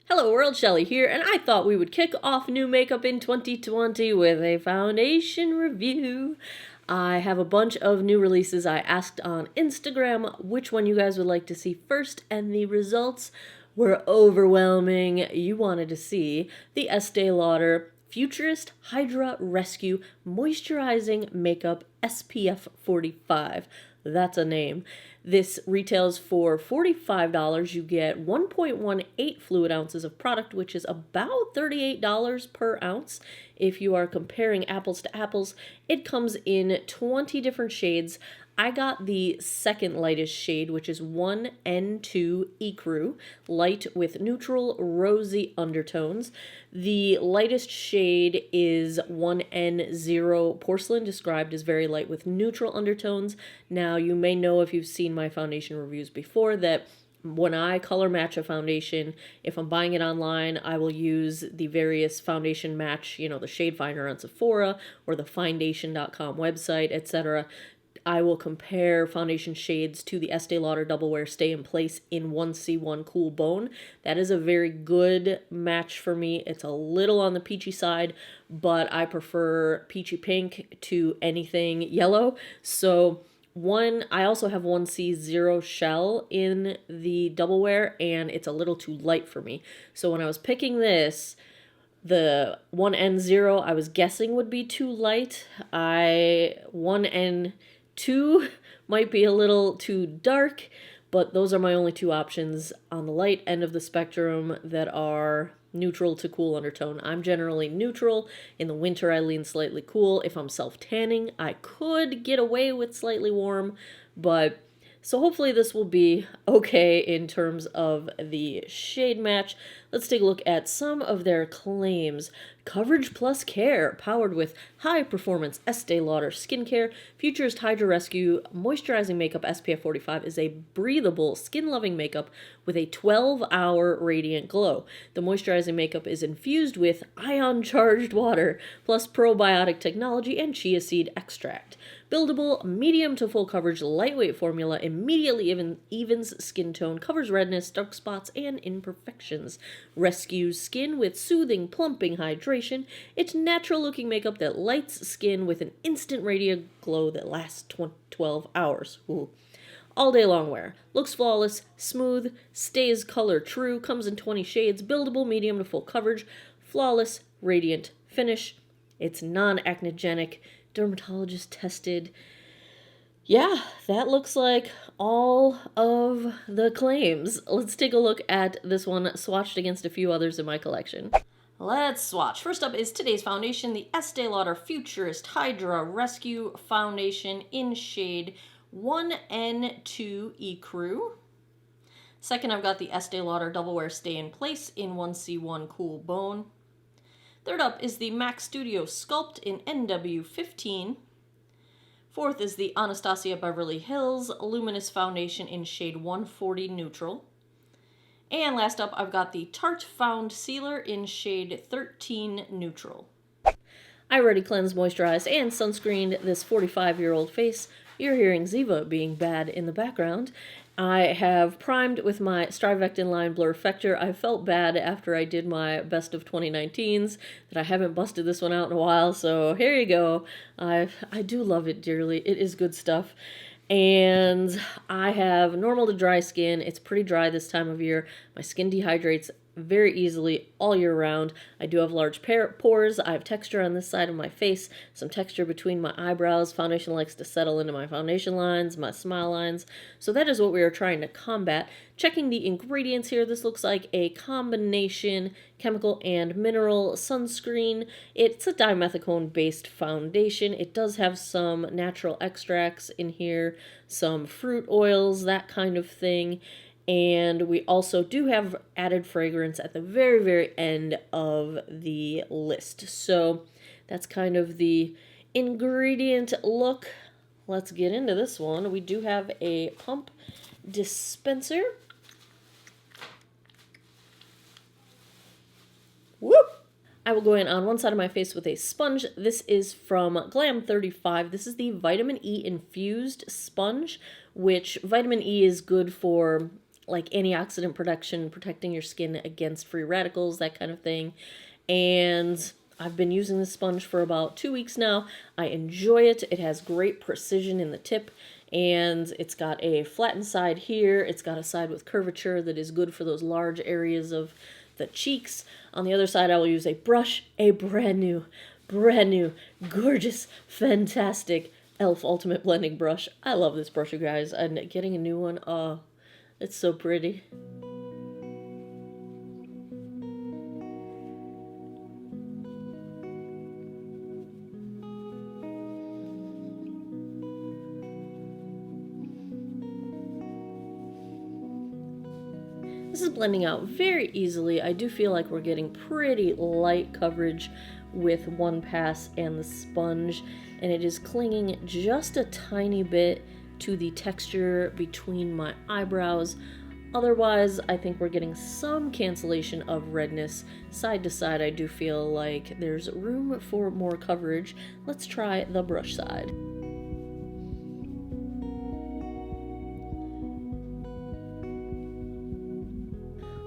Hello world, Shelly here, and I thought we would kick off new makeup in 2020 with a foundation review. I have a bunch of new releases. I asked on Instagram which one you guys would like to see first, and the results were overwhelming. You wanted to see the Estee Lauder Futurist Hydra Rescue Moisturizing Makeup SPF 45. That's a name. This retails for $45. You get 1.18 fluid ounces of product, which is about $38 per ounce. If you are comparing apples to apples, it comes in 20 different shades. I got the second lightest shade, which is 1N2 Ecru, light with neutral rosy undertones. The lightest shade is 1N0 Porcelain, described as very light with neutral undertones. Now, you may know if you've seen my foundation reviews before that when I color match a foundation, if I'm buying it online, I will use the various foundation match, the shade finder on Sephora or the Findation.com website, etc. I will compare foundation shades to the Estee Lauder Double Wear Stay in Place in 1C1 Cool Bone. That is a very good match for me. It's a little on the peachy side, but I prefer peachy pink to anything yellow. So I also have 1C0 Shell in the Double Wear, and it's a little too light for me. So when I was picking this, the 1N0 I was guessing would be too light. 1N2 might be a little too dark, but those are my only two options on the light end of the spectrum that are neutral to cool undertone. I'm generally neutral. In the winter, I lean slightly cool. If I'm self-tanning, I could get away with slightly warm, but so hopefully this will be okay in terms of the shade match. Let's take a look at some of their claims. Coverage plus care, powered with high-performance Estee Lauder skincare. Futurist Hydra Rescue Moisturizing Makeup SPF 45 is a breathable, skin-loving makeup with a 12-hour radiant glow. The moisturizing makeup is infused with ion-charged water, plus probiotic technology and chia seed extract. Buildable, medium to full coverage, lightweight formula immediately evens skin tone, covers redness, dark spots, and imperfections. Rescues skin with soothing, plumping hydration. It's natural-looking makeup that lights skin with an instant radiant glow that lasts 12 hours. Ooh. All day long wear. Looks flawless, smooth, stays color true, comes in 20 shades, buildable, medium to full coverage, flawless, radiant finish. It's non-acnogenic, dermatologist tested. Yeah, that looks like all of the claims. Let's take a look at this one swatched against a few others in my collection. Let's swatch. First up is today's foundation, the Estee Lauder Futurist Hydra Rescue Foundation in shade 1N2 Ecru. Second, I've got the Estee Lauder Double Wear Stay in Place in 1C1 Cool Bone. Third up is the MAC Studio Sculpt in NW15. Fourth is the Anastasia Beverly Hills Luminous Foundation in shade 140 Neutral. And last up, I've got the Tarte Found Sealer in shade 13 Neutral. I already cleansed, moisturized, and sunscreened this 45-year-old face. You're hearing Ziva being bad in the background. I have primed with my Strivectin Line Blur Effector. I felt bad after I did my best of 2019s that I haven't busted this one out in a while, so here you go. I do love it dearly. It is good stuff. And I have normal to dry skin. It's pretty dry this time of year. My skin dehydrates very easily all year round. I do have large pores. I have texture on this side of my face, some texture between my eyebrows. Foundation likes to settle into my foundation lines, my smile lines. So that is what we are trying to combat. Checking the ingredients here, this looks like a combination chemical and mineral sunscreen. It's a dimethicone-based foundation. It does have some natural extracts in here, some fruit oils, that kind of thing. And we also do have added fragrance at the very, very end of the list. So that's kind of the ingredient look. Let's get into this one. We do have a pump dispenser. Whoop! I will go in on one side of my face with a sponge. This is from Glam 35. This is the Vitamin E Infused Sponge, which vitamin E is good for like antioxidant protection, protecting your skin against free radicals, that kind of thing. And I've been using this sponge for about 2 weeks now. I enjoy it. It has great precision in the tip, and it's got a flattened side here. It's got a side with curvature that is good for those large areas of the cheeks. On the other side, I will use a brush, a brand new, gorgeous, fantastic e.l.f. Ultimate Blending Brush. I love this brush, you guys. And getting a new one, oh, it's so pretty. This is blending out very easily. I do feel like we're getting pretty light coverage with one pass and the sponge, and it is clinging just a tiny bit to the texture between my eyebrows. Otherwise, I think we're getting some cancellation of redness. Side to side, I do feel like there's room for more coverage. Let's try the brush side.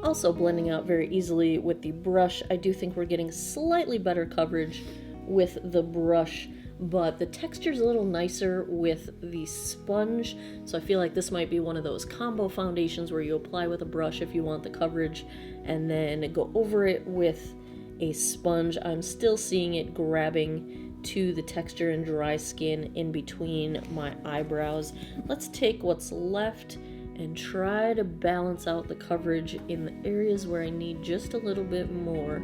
Also blending out very easily with the brush. I do think we're getting slightly better coverage with the brush, but the texture's a little nicer with the sponge, so I feel like this might be one of those combo foundations where you apply with a brush if you want the coverage, and then go over it with a sponge. I'm still seeing it grabbing to the texture and dry skin in between my eyebrows. Let's take what's left and try to balance out the coverage in the areas where I need just a little bit more.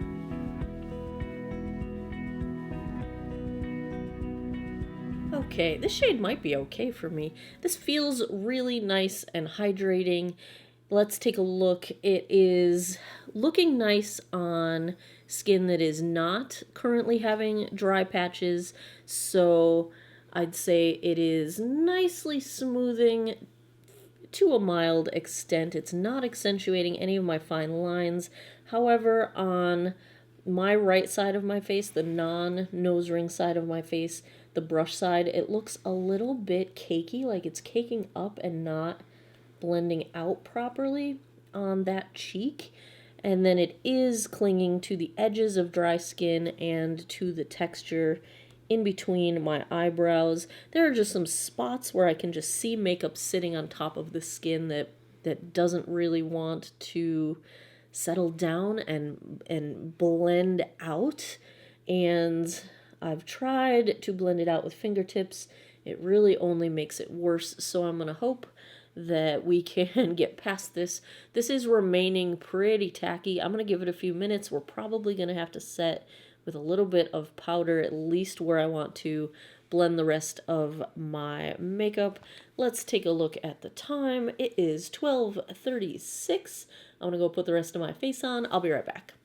Okay, this shade might be okay for me. This feels really nice and hydrating. Let's take a look. It is looking nice on skin that is not currently having dry patches, so I'd say it is nicely smoothing to a mild extent. It's not accentuating any of my fine lines. However, on my right side of my face, the non-nose ring side of my face, the brush side, it looks a little bit cakey, like it's caking up and not blending out properly on that cheek. And then it is clinging to the edges of dry skin and to the texture in between my eyebrows. There are just some spots where I can just see makeup sitting on top of the skin that doesn't really want to settle down and blend out. And I've tried to blend it out with fingertips. It really only makes it worse, so I'm gonna hope that we can get past this. This is remaining pretty tacky. I'm gonna give it a few minutes. We're probably gonna have to set with a little bit of powder, at least where I want to blend the rest of my makeup. Let's take a look at the time. It is 12:36. I'm gonna go put the rest of my face on. I'll be right back.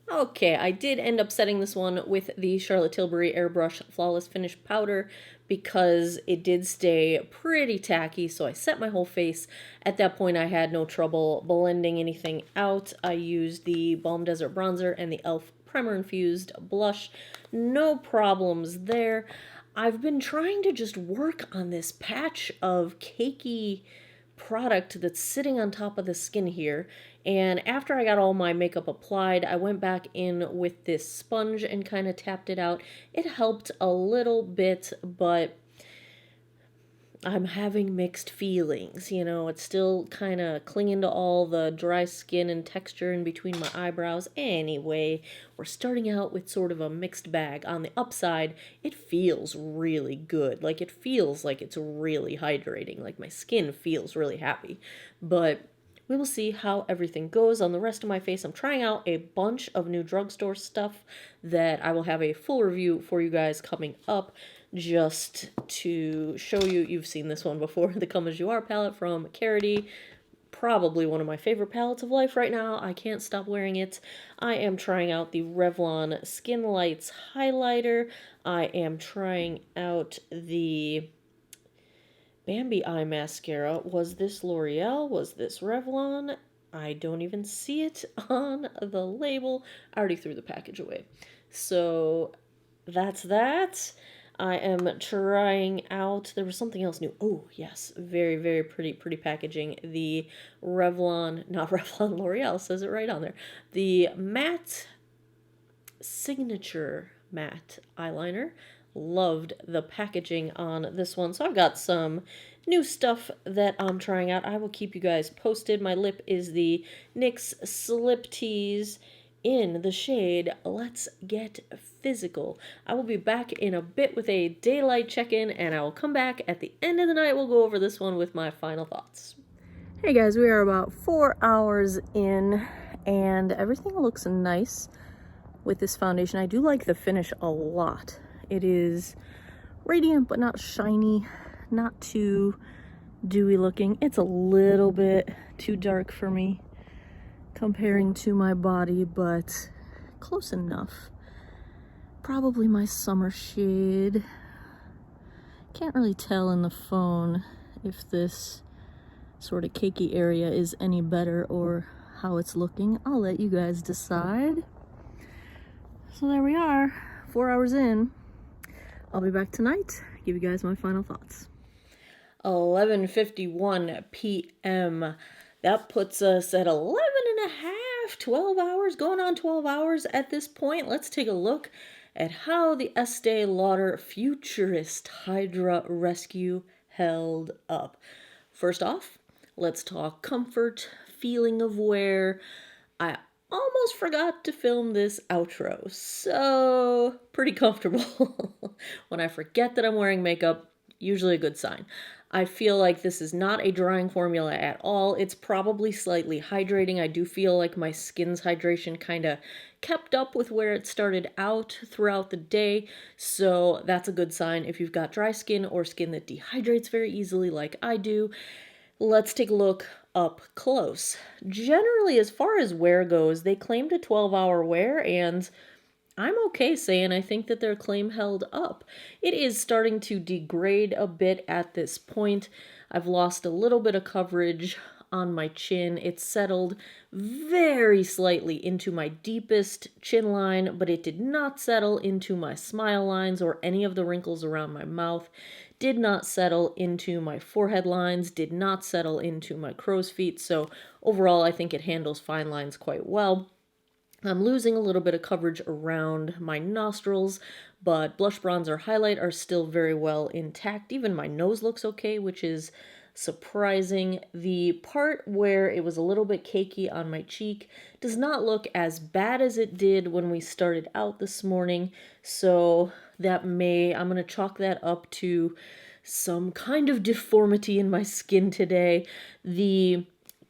Okay, I did end up setting this one with the Charlotte Tilbury Airbrush Flawless Finish Powder because it did stay pretty tacky, so I set my whole face. At that point, I had no trouble blending anything out. I used the Balm Desert Bronzer and the e.l.f. Primer Infused Blush. No problems there. I've been trying to just work on this patch of cakey product that's sitting on top of the skin here. And after I got all my makeup applied, I went back in with this sponge and kind of tapped it out. It helped a little bit, but I'm having mixed feelings. You know, it's still kind of clinging to all the dry skin and texture in between my eyebrows. Anyway, we're starting out with sort of a mixed bag. On the upside, it feels really good. Like, it feels like it's really hydrating. Like, my skin feels really happy. But we will see how everything goes. On the rest of my face, I'm trying out a bunch of new drugstore stuff that I will have a full review for you guys coming up. Just to show you, you've seen this one before, the Come As You Are palette from Carity. Probably one of my favorite palettes of life right now. I can't stop wearing it. I am trying out the Revlon Skin Lights highlighter. I am trying out the Bambi Eye Mascara. Was this L'Oreal? Was this Revlon? I don't even see it on the label. I already threw the package away. So that's that. I am trying out, there was something else new. Oh, yes, very, very pretty packaging. The Revlon, not Revlon, L'Oreal says it right on there. The matte signature matte eyeliner. Loved the packaging on this one. So I've got some new stuff that I'm trying out. I will keep you guys posted. My lip is the NYX Slip Tease in the shade Let's Get Physical. I will be back in a bit with a daylight check-in, and I will come back at the end of the night. We'll go over this one with my final thoughts. Hey guys, we are about 4 hours in, and everything looks nice with this foundation. I do like the finish a lot. It is radiant but not shiny, not too dewy looking. It's a little bit too dark for me comparing to my body, but close enough. Probably my summer shade. Can't really tell in the phone if this sort of cakey area is any better or how it's looking. I'll let you guys decide. So there we are, 4 hours in. I'll be back tonight, give you guys my final thoughts. 11:51 p.m. That puts us at 11 and a half, 12 hours, going on 12 hours at this point. Let's take a look at how the Estee Lauder Futurist Hydra Rescue held up. First off, let's talk comfort, feeling of wear. I almost forgot to film this outro, so pretty comfortable. When I forget that I'm wearing makeup, usually a good sign. I feel like this is not a drying formula at all. It's probably slightly hydrating. I do feel like my skin's hydration kind of kept up with where it started out throughout the day, so that's a good sign if you've got dry skin or skin that dehydrates very easily like I do. Let's take a look up close. Generally, as far as wear goes, they claimed a 12-hour wear, and I'm okay saying I think that their claim held up. It is starting to degrade a bit at this point. I've lost a little bit of coverage on my chin. It's settled very slightly into my deepest chin line, but it did not settle into my smile lines or any of the wrinkles around my mouth. Did not settle into my forehead lines, did not settle into my crow's feet, so overall I think it handles fine lines quite well. I'm losing a little bit of coverage around my nostrils, but blush, bronzer, highlight are still very well intact. Even my nose looks okay, which is surprising. The part where it was a little bit cakey on my cheek does not look as bad as it did when we started out this morning, so I'm going to chalk that up to some kind of deformity in my skin today. The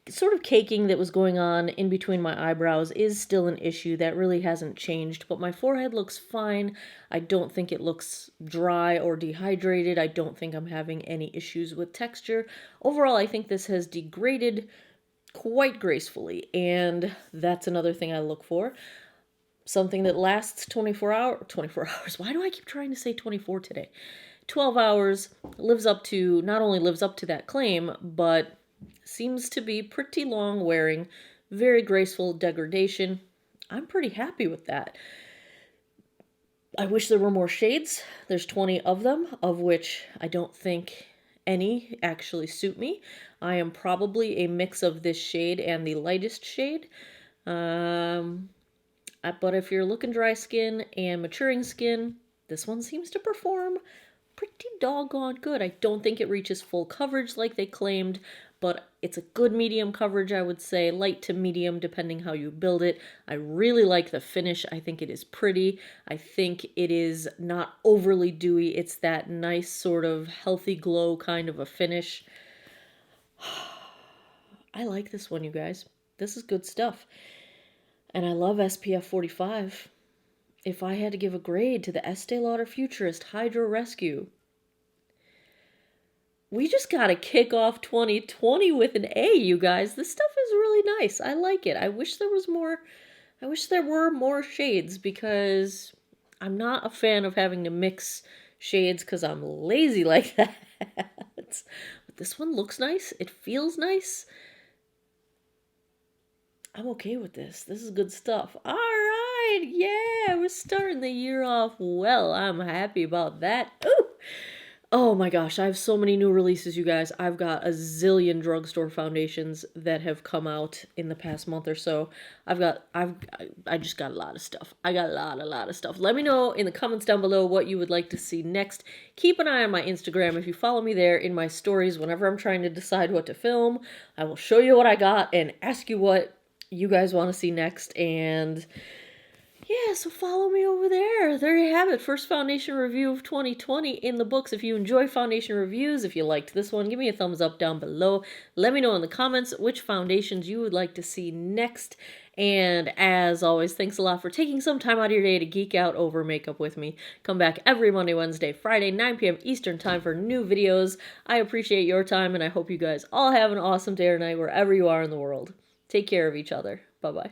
sort of caking that was going on in between my eyebrows is still an issue. That really hasn't changed, but my forehead looks fine. I don't think it looks dry or dehydrated. I don't think I'm having any issues with texture. Overall, I think this has degraded quite gracefully, and that's another thing I look for. Something that lasts 24 hours. Why do I keep trying to say 24 today? 12 hours, not only lives up to that claim, but seems to be pretty long wearing, very graceful degradation. I'm pretty happy with that. I wish there were more shades. There's 20 of them, of which I don't think any actually suit me. I am probably a mix of this shade and the lightest shade. But if you're looking dry skin and maturing skin, this one seems to perform pretty doggone good. I don't think it reaches full coverage like they claimed, but it's a good medium coverage, I would say, light to medium depending how you build it. I really like the finish. I think it is pretty. I think it is not overly dewy. It's that nice sort of healthy glow kind of a finish. I like this one, you guys. This is good stuff. And I love SPF 45. If I had to give a grade to the Estee Lauder Futurist Hydra Rescue, we just got to kick off 2020 with an A, you guys. This stuff is really nice. I like it. I wish there were more shades, because I'm not a fan of having to mix shades because I'm lazy like that. But this one looks nice. It feels nice. I'm okay with this. This is good stuff. All right. right. Yeah, we're starting the year off well. I'm happy about that. Ooh. Oh my gosh, I have so many new releases, you guys. I've got a zillion drugstore foundations that have come out in the past month or so. I just got a lot of stuff. I got a lot of stuff. Let me know in the comments down below what you would like to see next. Keep an eye on my Instagram. If you follow me there in my stories, whenever I'm trying to decide what to film, I will show you what I got and ask you what you guys want to see next. And yeah, so follow me over there. There you have it. First foundation review of 2020 in the books. If you enjoy foundation reviews, if you liked this one, give me a thumbs up down below. Let me know in the comments which foundations you would like to see next. And as always, thanks a lot for taking some time out of your day to geek out over makeup with me. Come back every Monday, Wednesday, Friday, 9 p.m. Eastern time for new videos. I appreciate your time, and I hope you guys all have an awesome day or night wherever you are in the world. Take care of each other. Bye-bye.